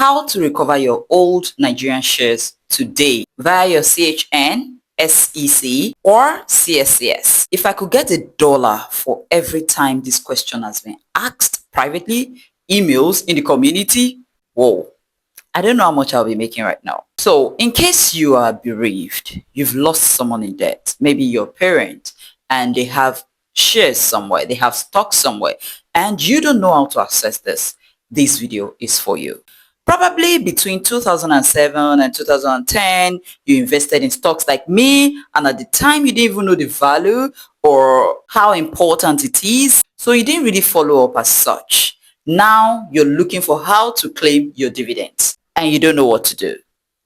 how to recover your old Nigerian shares today via your CHN, SEC or CSCS. If I could get $1 for every time this question has been asked privately, emails in the community, whoa, I don't know how much I'll be making right now. So in case you are bereaved, you've lost someone in debt, maybe your parent, and they have shares somewhere, they have stock somewhere, and you don't know how to access this video is for you. Probably between 2007 and 2010, you invested in stocks like me, and at the time you didn't even know the value or how important it is, so you didn't really follow up as such. Now you're looking for how to claim your dividends and you don't know what to do.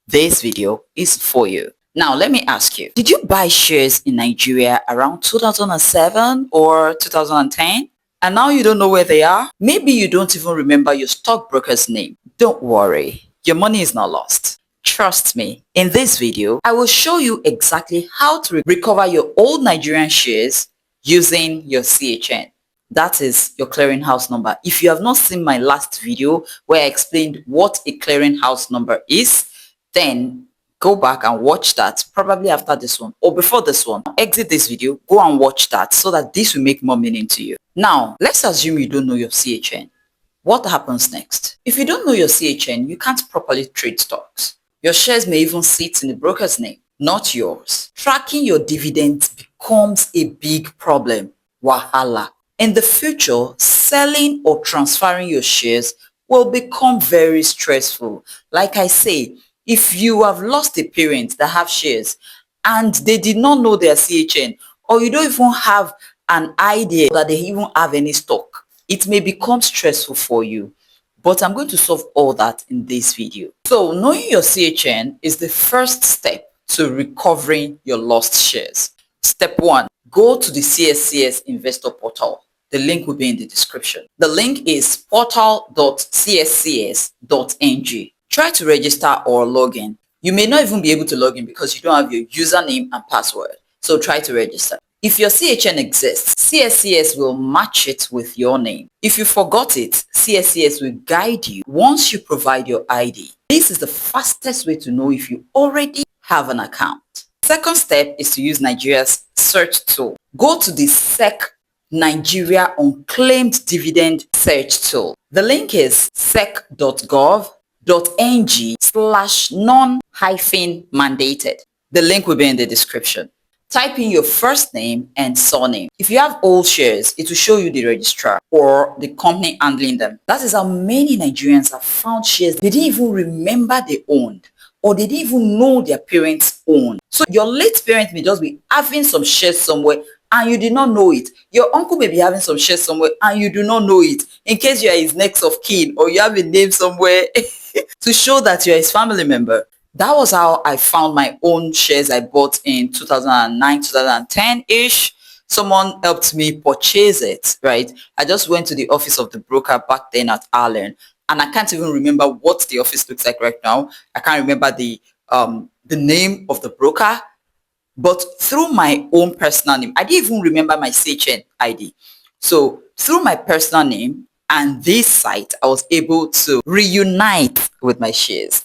This video is for you. Now let me ask you, did you buy shares in Nigeria around 2007 or 2010? And now you don't know where they are? Maybe you don't even remember your stockbroker's name. Don't worry, your money is not lost. Trust me, in this video, I will show you exactly how to recover your old Nigerian shares using your CHN. That is your clearinghouse number. If you have not seen my last video where I explained what a clearinghouse number is, then go back and watch that probably after this one or before this one. Exit this video, go and watch that so that this will make more meaning to you. Now, let's assume you don't know your CHN. What happens next? If you don't know your CHN, you can't properly trade stocks. Your shares may even sit in the broker's name, not yours. Tracking your dividends becomes a big problem. Wahala. In the future, selling or transferring your shares will become very stressful. Like I say, if you have lost a parent that have shares and they did not know their CHN, or you don't even have an idea that they even have any stock, it may become stressful for you. But I'm going to solve all that in this video. So knowing your CHN is the first step to recovering your lost shares. Step 1, go to the CSCS investor portal. The link will be in the description. The link is portal.cscs.ng. Try to register or log in. You may not even be able to log in because you don't have your username and password. So try to register. If your CHN exists, CSCS will match it with your name. If you forgot it, CSCS will guide you once you provide your ID. This is the fastest way to know if you already have an account. Second step is to use Nigeria's search tool. Go to the SEC Nigeria Unclaimed Dividend Search Tool. The link is sec.gov.ng/non-mandated. The link will be in the description. Type in your first name and surname. If you have old shares, it will show you the registrar or the company handling them. That is how many Nigerians have found shares they didn't even remember they owned, or they didn't even know their parents owned. So your late parent may just be having some shares somewhere and you did not know it. Your uncle may be having some shares somewhere and you do not know it, in case you are his next of kin or you have a name somewhere to show that you are his family member. That was how I found my own shares I bought in 2009, 2010-ish. Someone helped me purchase it, right? I just went to the office of the broker back then at Ireland, and I can't even remember what the office looks like right now. I can't remember the name of the broker. But through my own personal name, I didn't even remember my CHN ID. So through my personal name and this site, I was able to reunite with my shares.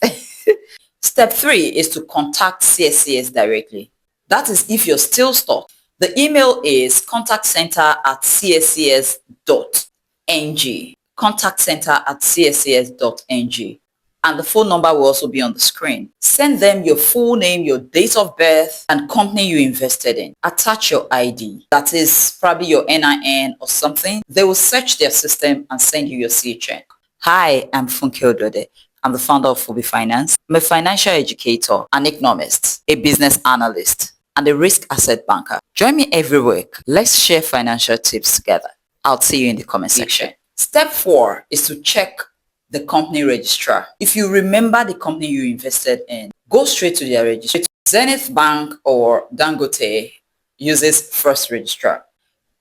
Step 3 is to contact CSCS directly. That is if you're still stuck. The email is contactcenter@cscs.ng. contactcenter@cscs.ng. And the phone number will also be on the screen. Send them your full name, your date of birth, and company you invested in. Attach your ID. That is probably your NIN or something. They will search their system and send you your CHN. Hi, I'm Funke Odode. I'm the founder of Fooby Finance. I'm a financial educator, an economist, a business analyst, and a risk asset banker. Join me every week. Let's share financial tips together. I'll see you in the comment section. Step 4 is to check the company registrar. If you remember the company you invested in, go straight to their registrar. Zenith Bank or Dangote uses First Registrar.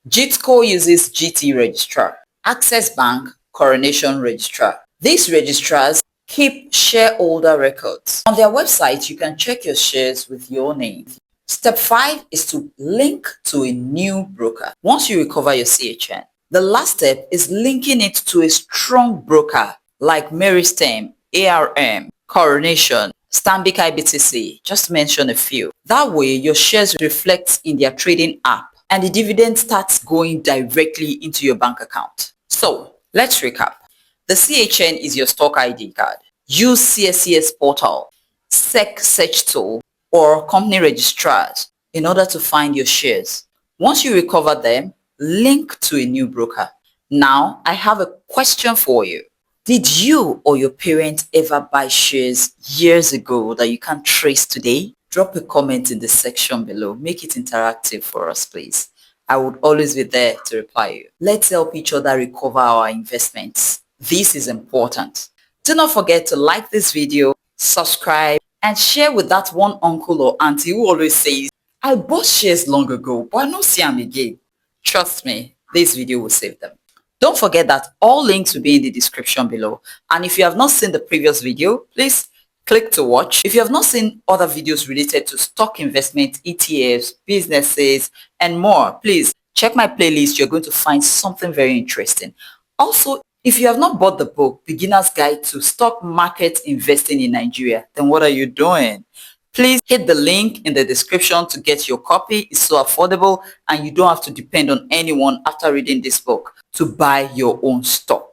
Jitco uses GT Registrar. Access Bank, Coronation Registrar. These registrars keep shareholder records. On their website, you can check your shares with your name. Step 5 is to link to a new broker. Once you recover your CHN, the last step is linking it to a strong broker like Mary Stem, ARM, Coronation, Stanbic IBTC, just to mention a few. That way, your shares reflect in their trading app and the dividend starts going directly into your bank account. So, let's recap. The CHN is your stock ID card. Use CSCS portal, SEC search tool, or company registrars in order to find your shares. Once you recover them, link to a new broker. Now, I have a question for you. Did you or your parents ever buy shares years ago that you can't trace today? Drop a comment in the section below. Make it interactive for us, please. I would always be there to reply you. Let's help each other recover our investments. This is important. Do not forget to like this video, subscribe, and share with that one uncle or auntie who always says, I bought shares long ago, but I don't see them again. Trust me, this video will save them. Don't forget that all links will be in the description below. And if you have not seen the previous video, please click to watch. If you have not seen other videos related to stock investment, ETFs, businesses, and more, please check my playlist. You're going to find something very interesting. Also, if you have not bought the book, Beginner's Guide to Stock Market Investing in Nigeria, then what are you doing? Please hit the link in the description to get your copy. It's so affordable and you don't have to depend on anyone after reading this book to buy your own stock.